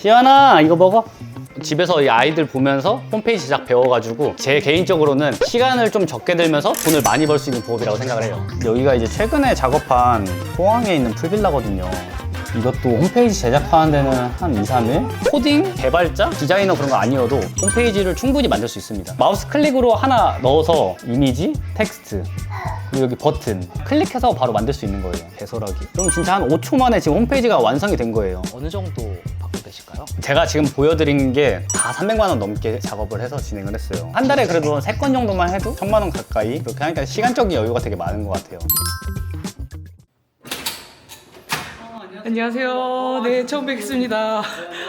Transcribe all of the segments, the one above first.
시연아 이거 먹어. 집에서 이 아이들 보면서 홈페이지 제작 배워가지고 제 개인적으로는 시간을 좀 적게 들면서 돈을 많이 벌 수 있는 부업이라고 생각을 해요. 여기가 이제 최근에 작업한 포항에 있는 풀빌라거든요. 이것도 홈페이지 제작하는 데는 한 2, 3일? 코딩, 개발자, 디자이너 그런 거 아니어도 홈페이지를 충분히 만들 수 있습니다. 마우스 클릭으로 하나 넣어서 이미지, 텍스트, 그리고 여기 버튼 클릭해서 바로 만들 수 있는 거예요. 배설하기. 그럼 진짜 한 5초 만에 지금 홈페이지가 완성이 된 거예요. 어느 정도 받고 계실까요? 제가 지금 보여드린 게 다 300만 원 넘게 작업을 해서 진행을 했어요. 한 달에 그래도 3건 정도만 해도 1000만 원 가까이 그렇게 하니까 시간적인 여유가 되게 많은 것 같아요. 안녕하세요. 네, 처음 뵙겠습니다.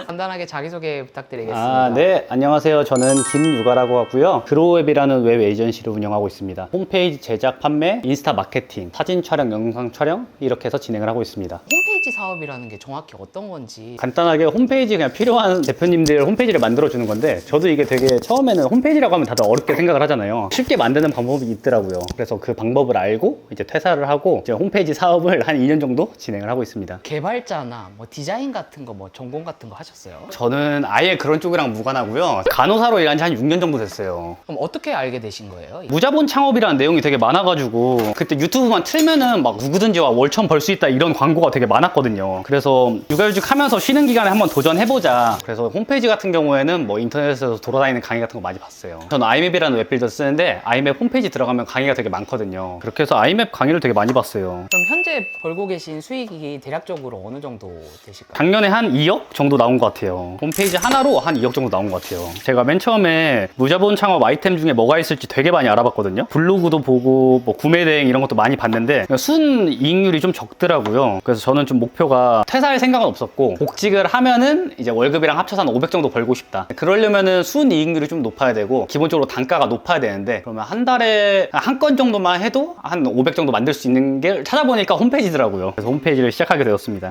간단하게 자기소개 부탁드리겠습니다. 네. 안녕하세요. 저는 김유가라고 하고요. 그로우웹이라는 웹 에이전시를 운영하고 있습니다. 홈페이지 제작, 판매, 인스타 마케팅, 사진 촬영, 영상 촬영 이렇게 해서 진행을 하고 있습니다. 홈페이지 사업이라는 게 정확히 어떤 건지 간단하게 홈페이지 그냥 필요한 대표님들 홈페이지를 만들어주는 건데 저도 이게 되게 처음에는 홈페이지라고 하면 다들 어렵게 생각을 하잖아요. 쉽게 만드는 방법이 있더라고요. 그래서 그 방법을 알고 이제 퇴사를 하고 이제 홈페이지 사업을 한 2년 정도 진행을 하고 있습니다. 개발자나 뭐 디자인 같은 거 뭐 전공 같은 거 하셨어요? 저는 아예 그런 쪽이랑 무관하고요. 간호사로 일한 지 한 6년 정도 됐어요. 그럼 어떻게 알게 되신 거예요? 무자본 창업이라는 내용이 되게 많아가지고 그때 유튜브만 틀면은 막 누구든지 와 월천 벌 수 있다 이런 광고가 되게 많았거든요. 그래서 육아휴직 하면서 쉬는 기간에 한번 도전해보자. 그래서 홈페이지 같은 경우에는 뭐 인터넷에서 돌아다니는 강의 같은 거 많이 봤어요. 저는 아이맵이라는 웹빌더 쓰는데 아이맵 홈페이지 들어가면 강의가 되게 많거든요. 그렇게 해서 아이맵 강의를 되게 많이 봤어요. 그럼 현재 벌고 계신 수익이 대략적으로 어느 정도 되실까요? 작년에 한 2억 정도 나온 것 같아요. 홈페이지 하나로 한 2억 정도 나온 것 같아요. 제가 맨 처음에 무자본 창업 아이템 중에 뭐가 있을지 되게 많이 알아봤거든요. 블로그도 보고 뭐 구매 대행 이런 것도 많이 봤는데 순 이익률이 좀 적더라고요. 그래서 저는 좀 목표가 퇴사할 생각은 없었고 복직을 하면은 이제 월급이랑 합쳐서 한 500 정도 벌고 싶다. 그러려면은 순 이익률이 좀 높아야 되고 기본적으로 단가가 높아야 되는데 그러면 한 달에 한 건 정도만 해도 한 500 정도 만들 수 있는 게 찾아보니까 홈페이지더라고요. 그래서 홈페이지를 시작하게 되었습니다.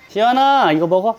시연아 이거 먹어.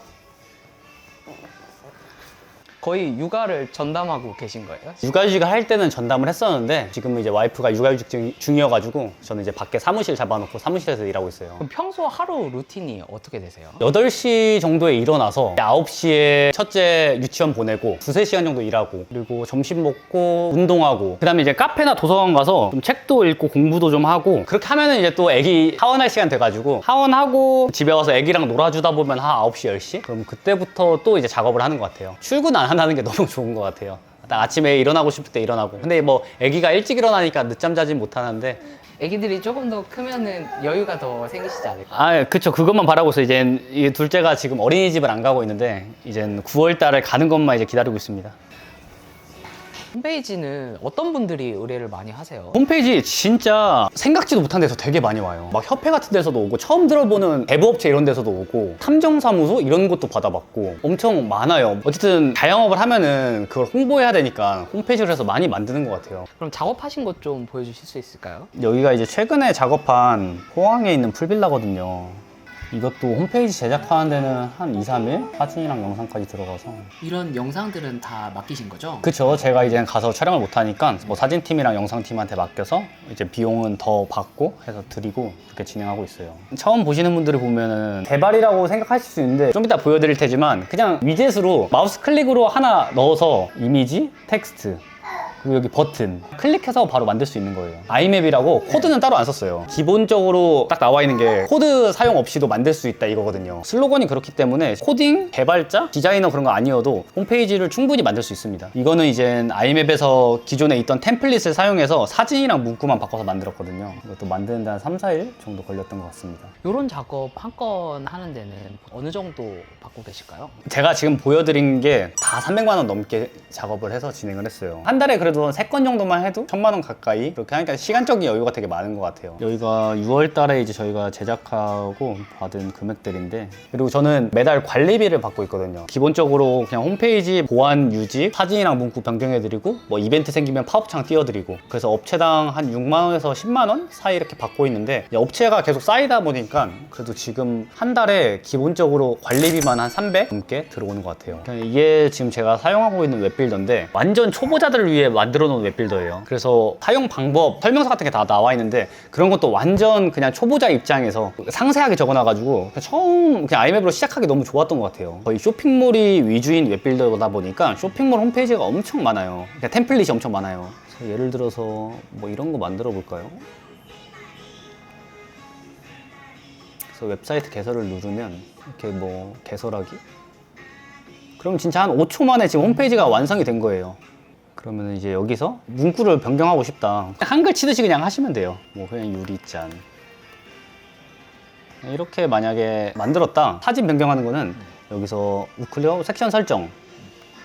거의 육아를 전담하고 계신 거예요? 육아휴직을 할 때는 전담을 했었는데 지금은 이제 와이프가 육아휴직 중이어가지고 저는 이제 밖에 사무실 잡아놓고 사무실에서 일하고 있어요. 그럼 평소 하루 루틴이 어떻게 되세요? 8시 정도에 일어나서 9시에 첫째 유치원 보내고 2-3시간 정도 일하고 그리고 점심 먹고 운동하고 그 다음에 이제 카페나 도서관 가서 좀 책도 읽고 공부도 좀 하고 그렇게 하면은 이제 또 애기 하원할 시간 돼가지고 하원하고 집에 와서 애기랑 놀아주다 보면 한 9시, 10시? 그럼 그때부터 또 이제 작업을 하는 것 같아요. 출근 안 하는 게 너무 좋은 것 같아요. 딱 아침에 일어나고 싶을 때 일어나고 근데 뭐 애기가 일찍 일어나니까 늦잠 자진 못하는데 애기들이 조금 더 크면은 여유가 더 생기시지 않을까요? 아, 그쵸. 그것만 바라고 있어요. 이젠 이 둘째가 지금 어린이집을 안 가고 있는데 이젠 9월 달에 가는 것만 이제 기다리고 있습니다. 홈페이지는 어떤 분들이 의뢰를 많이 하세요? 홈페이지 진짜 생각지도 못한 데서 되게 많이 와요. 막 협회 같은 데서도 오고 처음 들어보는 대부업체 이런 데서도 오고 탐정사무소 이런 것도 받아봤고 엄청 많아요. 어쨌든 자영업을 하면은 그걸 홍보해야 되니까 홈페이지를 해서 많이 만드는 것 같아요. 그럼 작업하신 것 좀 보여주실 수 있을까요? 여기가 이제 최근에 작업한 포항에 있는 풀빌라거든요. 이것도 홈페이지 제작하는 데는 한 2, 3일? 사진이랑 영상까지 들어가서 이런 영상들은 다 맡기신 거죠? 그쵸. 제가 이제 가서 촬영을 못하니까 뭐 사진팀이랑 영상팀한테 맡겨서 이제 비용은 더 받고 해서 드리고 그렇게 진행하고 있어요. 처음 보시는 분들이 보면은 개발이라고 생각하실 수 있는데 좀 이따 보여드릴 테지만 그냥 위젯으로 마우스 클릭으로 하나 넣어서 이미지, 텍스트 그리고 여기 버튼 클릭해서 바로 만들 수 있는 거예요. 아이맵이라고 코드는 따로 안 썼어요. 기본적으로 딱 나와 있는 게 코드 사용 없이도 만들 수 있다 이거거든요. 슬로건이 그렇기 때문에 코딩, 개발자, 디자이너 그런 거 아니어도 홈페이지를 충분히 만들 수 있습니다. 이거는 이제 아이맵에서 기존에 있던 템플릿을 사용해서 사진이랑 문구만 바꿔서 만들었거든요. 이것도 만드는데 한 3, 4일 정도 걸렸던 것 같습니다. 이런 작업 한 건 하는 데는 어느 정도 받고 계실까요? 제가 지금 보여드린 게 다 300만 원 넘게 작업을 해서 진행을 했어요. 한 달에 그래도 3건 정도만 해도 1000만 원 가까이 그렇게 하니까 시간적인 여유가 되게 많은 것 같아요. 여기가 6월 달에 이제 저희가 제작하고 받은 금액들인데 그리고 저는 매달 관리비를 받고 있거든요. 기본적으로 그냥 홈페이지 보안 유지, 사진이랑 문구 변경해드리고 뭐 이벤트 생기면 팝업창 띄워드리고 그래서 업체당 한 6만 원에서 10만 원 사이 이렇게 받고 있는데 업체가 계속 쌓이다 보니까 그래도 지금 한 달에 기본적으로 관리비만 한 300 넘게 들어오는 것 같아요. 이게 지금 제가 사용하고 있는 웹빌더인데 완전 초보자들을 위해 만들어 놓은 웹빌더예요. 그래서 사용 방법, 설명서 같은 게 다 나와 있는데 그런 것도 완전 그냥 초보자 입장에서 상세하게 적어놔가지고 처음 그냥 아이맵으로 시작하기 너무 좋았던 것 같아요. 거의 쇼핑몰이 위주인 웹빌더다 보니까 쇼핑몰 홈페이지가 엄청 많아요. 그러니까 템플릿이 엄청 많아요. 그래서 예를 들어서 뭐 이런 거 만들어 볼까요? 그래서 웹사이트 개설을 누르면 이렇게 뭐 개설하기? 그럼 진짜 한 5초 만에 지금 홈페이지가 완성이 된 거예요. 그러면 이제 여기서 문구를 변경하고 싶다. 한글 치듯이 그냥 하시면 돼요. 뭐 그냥 유리잔. 이렇게 만약에 만들었다. 사진 변경하는 거는 여기서 우클릭하고 섹션 설정.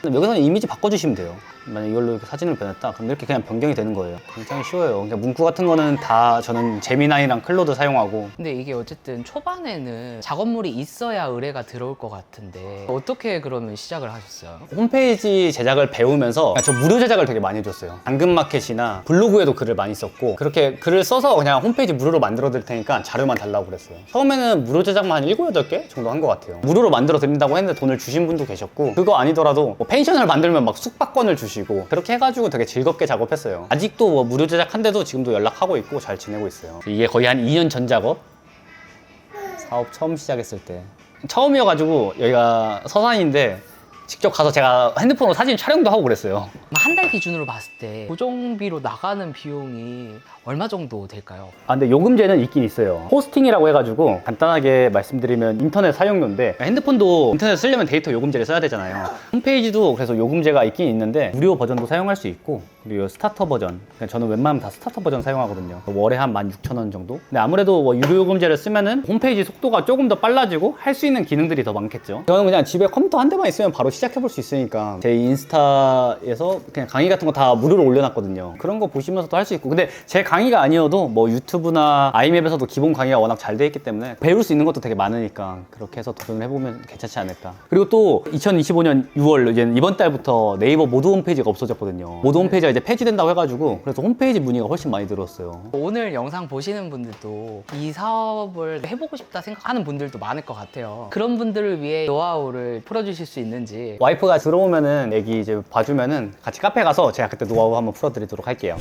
여기서는 이미지 바꿔주시면 돼요. 만약 이걸로 이렇게 사진을 변했다. 그럼 이렇게 그냥 변경이 되는 거예요. 굉장히 쉬워요. 그러니까 문구 같은 거는 다 저는 제미나이랑 클로드 사용하고. 근데 이게 어쨌든 초반에는 작업물이 있어야 의뢰가 들어올 것 같은데 어떻게 그러면 시작을 하셨어요? 홈페이지 제작을 배우면서 저 무료 제작을 되게 많이 해줬어요. 당근마켓이나 블로그에도 글을 많이 썼고 그렇게 글을 써서 그냥 홈페이지 무료로 만들어 드릴 테니까 자료만 달라고 그랬어요. 처음에는 무료 제작만 한 7, 8개 정도 한 것 같아요. 무료로 만들어 드린다고 했는데 돈을 주신 분도 계셨고 그거 아니더라도 뭐 펜션을 만들면 막 숙박권을 주시고 그렇게 해가지고 되게 즐겁게 작업했어요. 아직도 뭐 무료 제작한데도 지금도 연락하고 있고 잘 지내고 있어요. 이게 거의 한 2년 전 작업? 사업 처음 시작했을 때 처음이어가지고 여기가 서산인데 직접 가서 제가 핸드폰으로 사진 촬영도 하고 그랬어요. 한 달 기준으로 봤을 때 고정비로 나가는 비용이 얼마 정도 될까요? 아 근데 요금제는 있긴 있어요. 호스팅이라고 해가지고 간단하게 말씀드리면 인터넷 사용료인데 핸드폰도 인터넷 쓰려면 데이터 요금제를 써야 되잖아요. 홈페이지도 그래서 요금제가 있긴 있는데 무료 버전도 사용할 수 있고 그리고 스타터 버전, 그러니까 저는 웬만하면 다 스타터 버전 사용하거든요. 월에 한 16,000원 정도. 근데 아무래도 뭐 유료 요금제를 쓰면은 홈페이지 속도가 조금 더 빨라지고 할 수 있는 기능들이 더 많겠죠. 저는 그냥 집에 컴퓨터 한 대만 있으면 바로 시작해볼 수 있으니까 제 인스타에서 그냥 강의 같은 거 다 무료로 올려놨거든요. 그런 거 보시면서도 할 수 있고 근데 제 강의가 아니어도 뭐 유튜브나 아이맵에서도 기본 강의가 워낙 잘 돼 있기 때문에 배울 수 있는 것도 되게 많으니까 그렇게 해서 도전을 해보면 괜찮지 않을까. 그리고 또 2025년 6월 이제 이번 달부터 네이버 모드 홈페이지가 없어졌거든요. 모드 홈페이지가 이제 폐지된다고 해가지고 그래서 홈페이지 문의가 훨씬 많이 들어왔어요. 오늘 영상 보시는 분들도 이 사업을 해보고 싶다 생각하는 분들도 많을 것 같아요. 그런 분들을 위해 노하우를 풀어주실 수 있는지. 와이프가 들어오면은 애기 이제 봐주면은 같이 카페 가서 제가 그때 노하우 한번 풀어드리도록 할게요.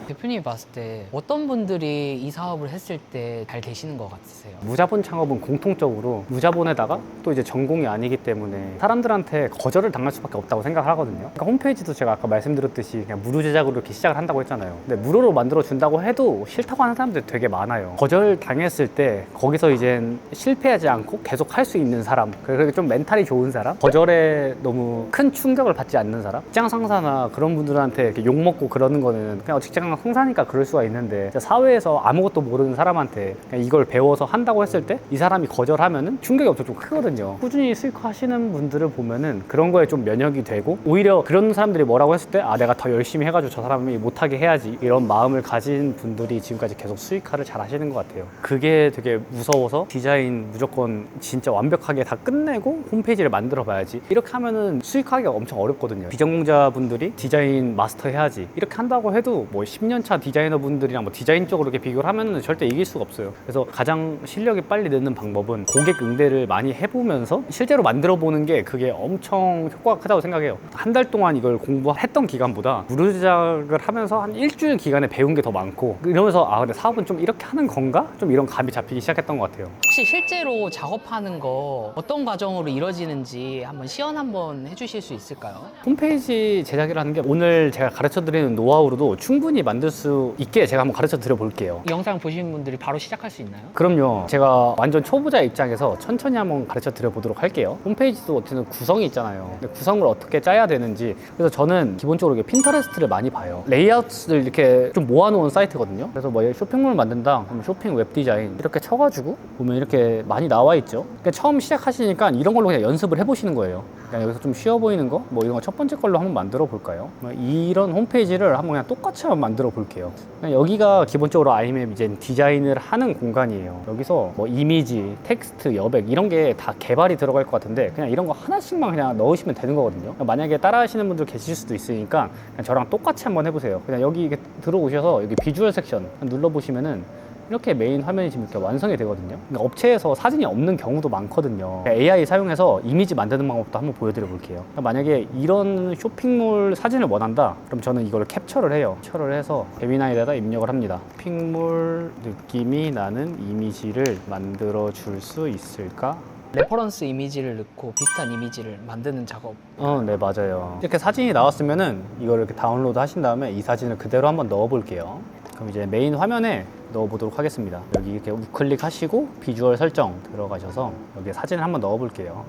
대표님이 봤을 때 어떤 분들이 이 사업을 했을 때 잘 되시는 것 같으세요? 무자본 창업은 공통적으로 무자본에다가 또 이제 전공이 아니기 때문에 사람들한테 거절을 당할 수밖에 없다고 생각을 하거든요. 그러니까 홈페이지도 제가 아까 말씀드렸듯이 그냥 무료 제작으로 이렇게 시작을 한다고 했잖아요. 근데 무료로 만들어 준다고 해도 싫다고 하는 사람들이 되게 많아요. 거절 당했을 때 거기서 이젠 실패하지 않고 계속 할 수 있는 사람, 그리고 좀 멘탈이 좋은 사람, 거절에 너무 큰 충격을 받지 않는 사람, 직장 상사나 그런 분들한테 이렇게 욕 먹고 그러는 거는 그냥 직장 상사니까 그럴 수가 있는데 사회에서 아무것도 모르는 사람한테 그냥 이걸 배워서 한다고 했을 때 이 사람이 거절하면은 충격이 엄청 좀 크거든요. 꾸준히 수익화하시는 분들을 보면은 그런 거에 좀 면역이 되고 오히려 그런 사람들이 뭐라고 했을 때 아 내가 더 열심히 해가지고 저 사람이 못하게 해야지 이런 마음을 가진 분들이 지금까지 계속 수익화를 잘 하시는 것 같아요. 그게 되게 무서워서 디자인 무조건 진짜 완벽하게 다 끝내고 홈페이지를 만들어 봐야지 이렇게 하면은 수익화하기가 엄청 어렵거든요. 비전공자분들이 디자인 마스터 해야지 이렇게 한다고 해도 뭐 10년차 디자이너 분들이랑 뭐 디자인 쪽으로 이렇게 비교를 하면은 절대 이길 수가 없어요. 그래서 가장 실력이 빨리 느는 방법은 고객 응대를 많이 해보면서 실제로 만들어 보는 게 그게 엄청 효과가 크다고 생각해요. 한 달 동안 이걸 공부했던 기간보다 무료 제작을 하면서 한 일주일 기간에 배운 게 더 많고 이러면서 아 근데 사업은 좀 이렇게 하는 건가? 좀 이런 감이 잡히기 시작했던 것 같아요. 혹시 실제로 작업하는 거 어떤 과정으로 이루어지는지 한번 시연 한번 해주실 수 있을까요? 홈페이지 제작이라는 게 오늘 제가 가르쳐드리는 노하우로도 충분히 만들 수 있게 제가 한번 가르쳐 드려 볼게요. 이 영상 보시는 분들이 바로 시작할 수 있나요? 그럼요. 제가 완전 초보자 입장에서 천천히 한번 가르쳐 드려 보도록 할게요. 홈페이지도 어쨌든 구성이 있잖아요. 근데 구성을 어떻게 짜야 되는지. 그래서 저는 기본적으로 이렇게 핀터레스트를 많이 봐요. 레이아웃을 이렇게 좀 모아놓은 사이트거든요. 그래서 뭐 쇼핑몰 만든다, 그럼 쇼핑 웹 디자인 이렇게 쳐가지고 보면 이렇게 많이 나와 있죠. 그러니까 처음 시작하시니까 이런 걸로 그냥 연습을 해보시는 거예요. 그냥 여기서 좀 쉬워 보이는 거, 뭐 이런 거 첫 번째 걸로 한번 만들어 볼까요? 이런 홈페이지를 한번 그냥 똑같이 한번 만들어 볼게요. 그냥 여기가 기본적으로 아이맵 이제 디자인을 하는 공간이에요. 여기서 뭐 이미지, 텍스트, 여백 이런 게 다 개발이 들어갈 것 같은데 그냥 이런 거 하나씩만 그냥 넣으시면 되는 거거든요. 만약에 따라 하시는 분들 계실 수도 있으니까 그냥 저랑 똑같이 한번 해보세요. 그냥 여기 이렇게 들어오셔서 여기 비주얼 섹션 눌러보시면은 이렇게 메인 화면이 지금 이렇게 완성이 되거든요. 그러니까 업체에서 사진이 없는 경우도 많거든요. AI 사용해서 이미지 만드는 방법도 한번 보여드려 볼게요. 그러니까 만약에 이런 쇼핑몰 사진을 원한다, 그럼 저는 이걸 캡처를 해요. 캡처를 해서 제미나이에다 입력을 합니다. 쇼핑몰 느낌이 나는 이미지를 만들어 줄 수 있을까? 레퍼런스 이미지를 넣고 비슷한 이미지를 만드는 작업. 네, 맞아요. 이렇게 사진이 나왔으면은 이걸 이렇게 다운로드 하신 다음에 이 사진을 그대로 한번 넣어 볼게요. 그럼 이제 메인 화면에 넣어 보도록 하겠습니다. 여기 이렇게 우클릭 하시고 비주얼 설정 들어가셔서 여기에 사진을 한번 넣어 볼게요.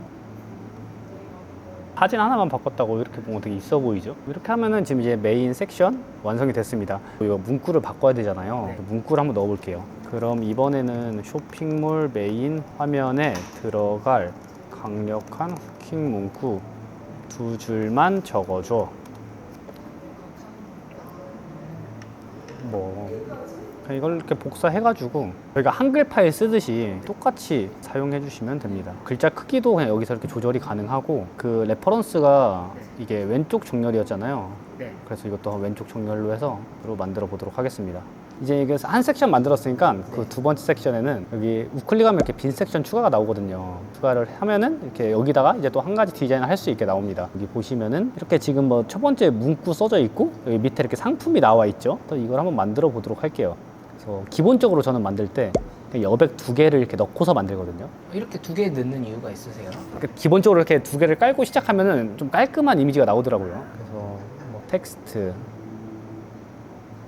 사진 하나만 바꿨다고 이렇게 보면 되게 있어 보이죠? 이렇게 하면은 지금 이제 메인 섹션 완성이 됐습니다. 이거 문구를 바꿔야 되잖아요. 문구를 한번 넣어 볼게요. 그럼 이번에는 쇼핑몰 메인 화면에 들어갈 강력한 후킹 문구 2줄만 적어줘. 이걸 이렇게 복사해가지고 저희가 한글 파일 쓰듯이 똑같이 사용해 주시면 됩니다. 글자 크기도 그냥 여기서 이렇게 조절이 가능하고, 그 레퍼런스가 이게 왼쪽 정렬이었잖아요. 네. 그래서 이것도 왼쪽 정렬로 해서 만들어 보도록 하겠습니다. 이제 이게 한 섹션 만들었으니까 그 두 번째 섹션에는 여기 우클릭하면 이렇게 빈 섹션 추가가 나오거든요. 추가를 하면은 이렇게 여기다가 이제 또 한 가지 디자인을 할 수 있게 나옵니다. 여기 보시면은 이렇게 지금 뭐 첫 번째 문구 써져 있고 여기 밑에 이렇게 상품이 나와 있죠. 또 이걸 한번 만들어 보도록 할게요. 그래서 기본적으로 저는 만들 때 여백 2개를 이렇게 넣고서 만들거든요. 이렇게 두 개 넣는 이유가 있으세요? 그러니까 기본적으로 이렇게 2개를 깔고 시작하면은 좀 깔끔한 이미지가 나오더라고요. 그래서 뭐 텍스트,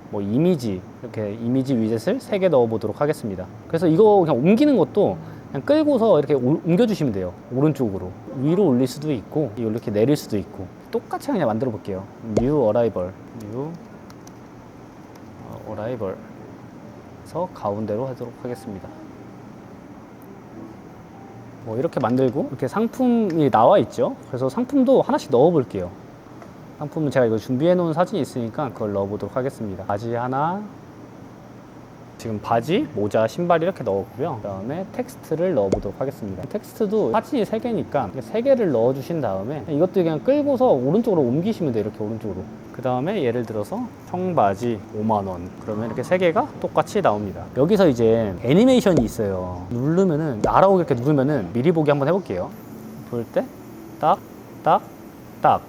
뭐 이미지, 이렇게 이미지 위젯을 3개 넣어 보도록 하겠습니다. 그래서 이거 그냥 옮기는 것도 그냥 끌고서 이렇게 옮겨주시면 돼요. 오른쪽으로 위로 올릴 수도 있고 이렇게 내릴 수도 있고, 똑같이 그냥 만들어 볼게요. New Arrival, New Arrival 해서 가운데로 하도록 하겠습니다. 뭐 이렇게 만들고 이렇게 상품이 나와 있죠. 그래서 상품도 하나씩 넣어 볼게요. 상품은 제가 이거 준비해 놓은 사진이 있으니까 그걸 넣어 보도록 하겠습니다. 바지 하나, 지금 바지, 모자, 신발 이렇게 넣었고요. 그 다음에 텍스트를 넣어 보도록 하겠습니다. 텍스트도 사진이 3개니까 3개를 넣어 주신 다음에 이것도 그냥 끌고서 오른쪽으로 옮기시면 돼요. 이렇게 오른쪽으로. 그 다음에 예를 들어서 청바지 5만원, 그러면 이렇게 3개가 똑같이 나옵니다. 여기서 이제 애니메이션이 있어요. 누르면은, 나라고 이렇게 누르면은 미리 보기 한번 해볼게요. 볼 때 딱, 딱, 딱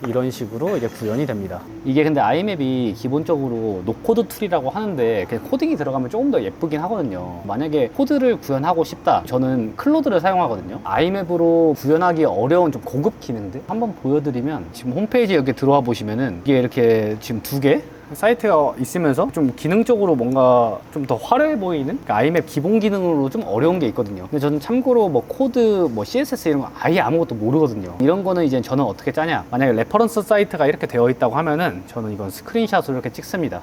이런 식으로 이제 구현이 됩니다. 이게 근데 아이맵이 기본적으로 노코드 툴이라고 하는데 그냥 코딩이 들어가면 조금 더 예쁘긴 하거든요. 만약에 코드를 구현하고 싶다, 저는 클로드를 사용하거든요. 아이맵으로 구현하기 어려운 좀 고급 기능들 한번 보여드리면, 지금 홈페이지 여기 들어와 보시면은 이게 이렇게 지금 2개 사이트가 있으면서 좀 기능적으로 뭔가 좀 더 화려해 보이는, 그러니까 아이맵 기본 기능으로 좀 어려운 게 있거든요. 근데 저는 참고로 뭐 코드, 뭐 CSS 이런 거 아예 아무것도 모르거든요. 이런 거는 이제 저는 어떻게 짜냐, 만약에 레퍼런스 사이트가 이렇게 되어 있다고 하면은 저는 이건 스크린샷으로 이렇게 찍습니다.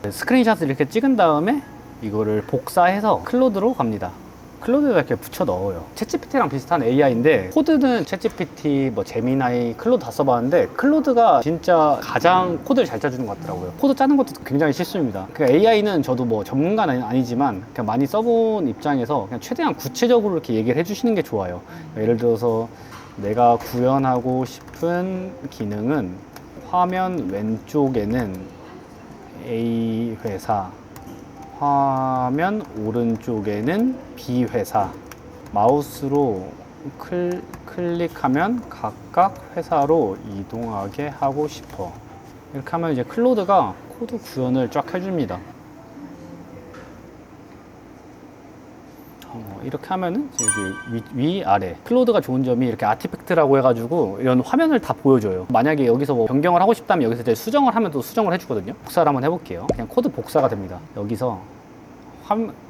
스크린샷을 이렇게 찍은 다음에 이거를 복사해서 클로드로 갑니다. 클로드에다 이렇게 붙여 넣어요. 챗GPT랑 비슷한 AI인데, 코드는 챗GPT, 뭐 제미나이, 클로드 다 써봤는데 클로드가 진짜 가장 코드를 잘 짜주는 것 같더라고요. 코드 짜는 것도 굉장히 실수입니다. 그러니까 AI는 저도 뭐 전문가는 아니지만 그냥 많이 써본 입장에서 그냥 최대한 구체적으로 이렇게 얘기를 해주시는 게 좋아요. 예를 들어서 내가 구현하고 싶은 기능은 화면 왼쪽에는 A 회사, 화면 오른쪽에는 B 회사, 마우스로 클릭하면 각각 회사로 이동하게 하고 싶어. 이렇게 하면 이제 클로드가 코드 구현을 쫙 해줍니다. 이렇게 하면은 여기 위, 아래. 클로드가 좋은 점이 이렇게 아티팩트라고 해가지고 이런 화면을 다 보여줘요. 만약에 여기서 뭐 변경을 하고 싶다면 여기서 이제 수정을 하면 또 수정을 해주거든요. 복사를 한번 해볼게요. 그냥 코드 복사가 됩니다. 여기서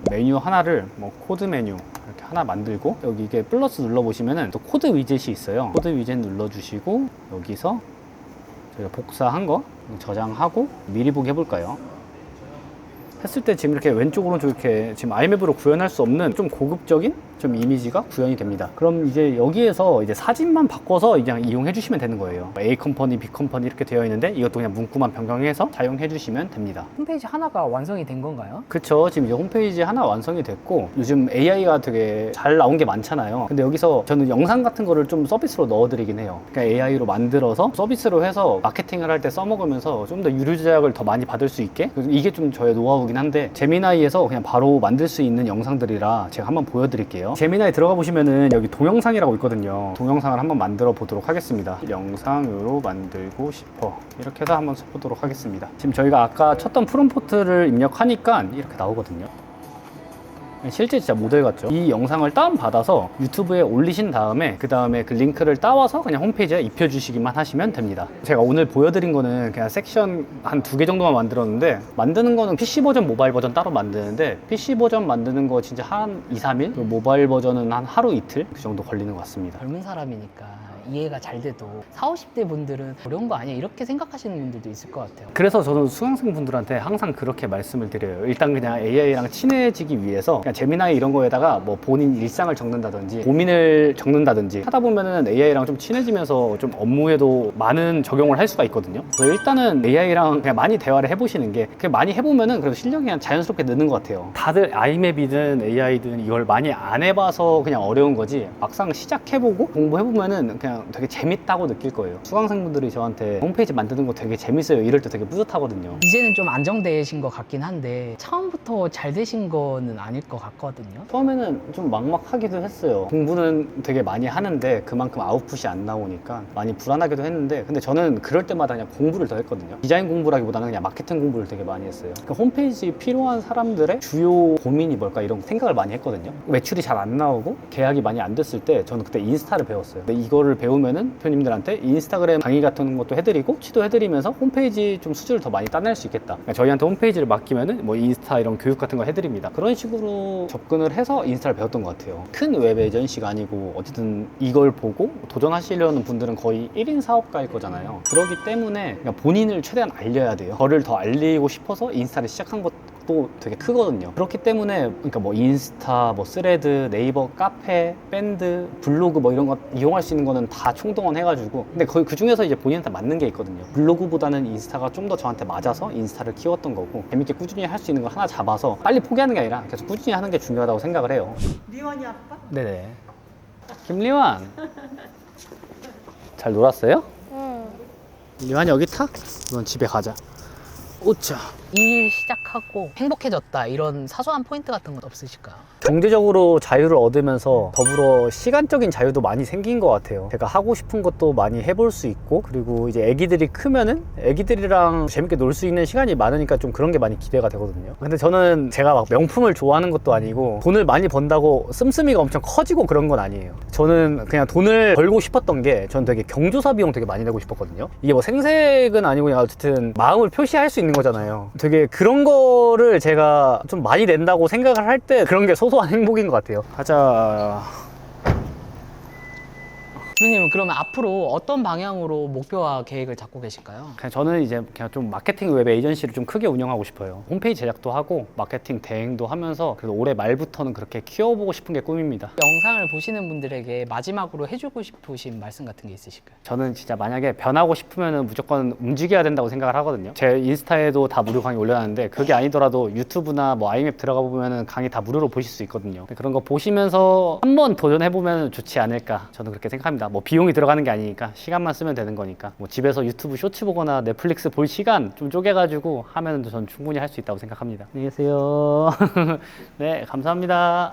메뉴 하나를 뭐 코드 메뉴 이렇게 하나 만들고, 여기 이게 플러스 눌러보시면은 또 코드 위젯이 있어요. 코드 위젯 눌러주시고 여기서 저희가 복사한 거 저장하고 미리 보기 해볼까요? 했을 때 지금 이렇게 왼쪽 오른쪽 이렇게 지금 아이맵으로 구현할 수 없는 좀 고급적인 좀 이미지가 구현이 됩니다. 그럼 이제 여기에서 이제 사진만 바꿔서 그냥 이용해 주시면 되는 거예요. A 컴퍼니, B 컴퍼니 이렇게 되어 있는데 이것도 그냥 문구만 변경해서 사용해 주시면 됩니다. 홈페이지 하나가 완성이 된 건가요? 그쵸. 지금 이제 홈페이지 하나 완성이 됐고, 요즘 AI가 되게 잘 나온 게 많잖아요. 근데 여기서 저는 영상 같은 거를 좀 서비스로 넣어드리긴 해요. 그러니까 AI로 만들어서 서비스로 해서 마케팅을 할 때 써먹으면서 좀 더 유료 제작을 더 많이 받을 수 있게, 이게 좀 저의 노하우긴 거긴 한데 제미나이에서 그냥 바로 만들 수 있는 영상들이라 제가 한번 보여드릴게요. 제미나이 들어가 보시면은 여기 동영상이라고 있거든요. 동영상을 한번 만들어 보도록 하겠습니다. 영상으로 만들고 싶어 이렇게 해서 한번 써보도록 하겠습니다. 지금 저희가 아까 쳤던 프롬프트를 입력하니까 이렇게 나오거든요. 실제 진짜 모델 같죠? 이 영상을 다운받아서 유튜브에 올리신 다음에 그 다음에 그 링크를 따와서 그냥 홈페이지에 입혀주시기만 하시면 됩니다. 제가 오늘 보여드린 거는 그냥 섹션 한 2개 정도만 만들었는데 만드는 거는 PC 버전, 모바일 버전 따로 만드는데 PC 버전 만드는 거 진짜 한 2, 3일? 모바일 버전은 한 하루 이틀? 그 정도 걸리는 것 같습니다. 젊은 사람이니까 이해가 잘 돼도 40, 50대 분들은 어려운 거 아니야 이렇게 생각하시는 분들도 있을 것 같아요. 그래서 저는 수강생 분들한테 항상 그렇게 말씀을 드려요. 일단 그냥 AI랑 친해지기 위해서 그냥 제미나이 이런 거에다가 뭐 본인 일상을 적는다든지 고민을 적는다든지 하다 보면은 AI랑 좀 친해지면서 좀 업무에도 많은 적용을 할 수가 있거든요. 그래서 일단은 AI랑 그냥 많이 대화를 해보시는 게 그냥 많이 해보면은 그래도 실력이 그냥 자연스럽게 느는 것 같아요. 다들 아이맵이든 AI든 이걸 많이 안 해봐서 그냥 어려운 거지 막상 시작해보고 공부해보면은 그냥 되게 재밌다고 느낄 거예요. 수강생분들이 저한테 홈페이지 만드는 거 되게 재밌어요 이럴 때 되게 뿌듯하거든요. 이제는 좀 안정되신 것 같긴 한데 처음부터 잘 되신 거는 아닐 것 같거든요. 처음에는 좀 막막하기도 했어요. 공부는 되게 많이 하는데 그만큼 아웃풋이 안 나오니까 많이 불안하기도 했는데 근데 저는 그럴 때마다 그냥 공부를 더 했거든요. 디자인 공부라기보다는 그냥 마케팅 공부를 되게 많이 했어요. 그러니까 홈페이지 필요한 사람들의 주요 고민이 뭘까 이런 생각을 많이 했거든요. 매출이 잘 안 나오고 계약이 많이 안 됐을 때 저는 그때 인스타를 배웠어요. 근데 이거를 배우면은 대표님들한테 인스타그램 강의 같은 것도 해드리고 지도해드리면서 홈페이지 좀 수주를 더 많이 따낼 수 있겠다. 그러니까 저희한테 홈페이지를 맡기면은 뭐 인스타 이런 교육 같은 거 해드립니다. 그런 식으로 접근을 해서 인스타를 배웠던 것 같아요. 큰 웹 에이전시가 아니고 어쨌든 이걸 보고 도전하시려는 분들은 거의 1인 사업가일 거잖아요. 그렇기 때문에 그냥 본인을 최대한 알려야 돼요. 저를 더 알리고 싶어서 인스타를 시작한 것도 되게 크거든요. 그렇기 때문에 그러니까 뭐 인스타, 뭐 스레드, 네이버 카페, 밴드, 블로그 뭐 이런 거 이용할 수 있는 거는 다 총동원해가지고 근데 거의 그 중에서 이제 본인한테 맞는 게 있거든요. 블로그보다는 인스타가 좀 더 저한테 맞아서 인스타를 키웠던 거고 재밌게 꾸준히 할 수 있는 걸 하나 잡아서 빨리 포기하는 게 아니라 계속 꾸준히 하는 게 중요하다고 생각을 해요. 리원이 아빠? 네네. 김리완. 잘 놀았어요? 응. 리완이 여기 타? 넌 집에 가자. 오차. 일 시작하고 행복해졌다 이런 사소한 포인트 같은 건 없으실까요? 경제적으로 자유를 얻으면서 더불어 시간적인 자유도 많이 생긴 것 같아요. 제가 하고 싶은 것도 많이 해볼 수 있고 그리고 이제 애기들이 크면은 애기들이랑 재밌게 놀 수 있는 시간이 많으니까 좀 그런 게 많이 기대가 되거든요. 근데 저는 제가 막 명품을 좋아하는 것도 아니고 돈을 많이 번다고 씀씀이가 엄청 커지고 그런 건 아니에요. 저는 그냥 돈을 벌고 싶었던 게 저는 되게 경조사 비용 되게 많이 내고 싶었거든요. 이게 뭐 생색은 아니고 그냥 어쨌든 마음을 표시할 수 있는 거잖아요. 되게 그런 거를 제가 좀 많이 낸다고 생각을 할 때 그런 게 소소한 행복인 것 같아요. 가자. 교수님은 그러면 앞으로 어떤 방향으로 목표와 계획을 잡고 계실까요? 그냥 저는 이제 그냥 좀 마케팅 웹 에이전시를 좀 크게 운영하고 싶어요. 홈페이지 제작도 하고 마케팅 대행도 하면서 그래도 올해 말부터는 그렇게 키워보고 싶은 게 꿈입니다. 영상을 보시는 분들에게 마지막으로 해주고 싶으신 말씀 같은 게 있으실까요? 저는 진짜 만약에 변하고 싶으면 무조건 움직여야 된다고 생각을 하거든요. 제 인스타에도 다 무료 강의 올려놨는데 그게 아니더라도 유튜브나 뭐 아이맵 들어가 보면은 강의 다 무료로 보실 수 있거든요. 그런 거 보시면서 한번 도전해보면 좋지 않을까 저는 그렇게 생각합니다. 뭐 비용이 들어가는 게 아니니까 시간만 쓰면 되는 거니까 뭐 집에서 유튜브 쇼츠 보거나 넷플릭스 볼 시간 좀 쪼개가지고 하면 전 충분히 할 수 있다고 생각합니다. 안녕히 계세요. 네, 감사합니다.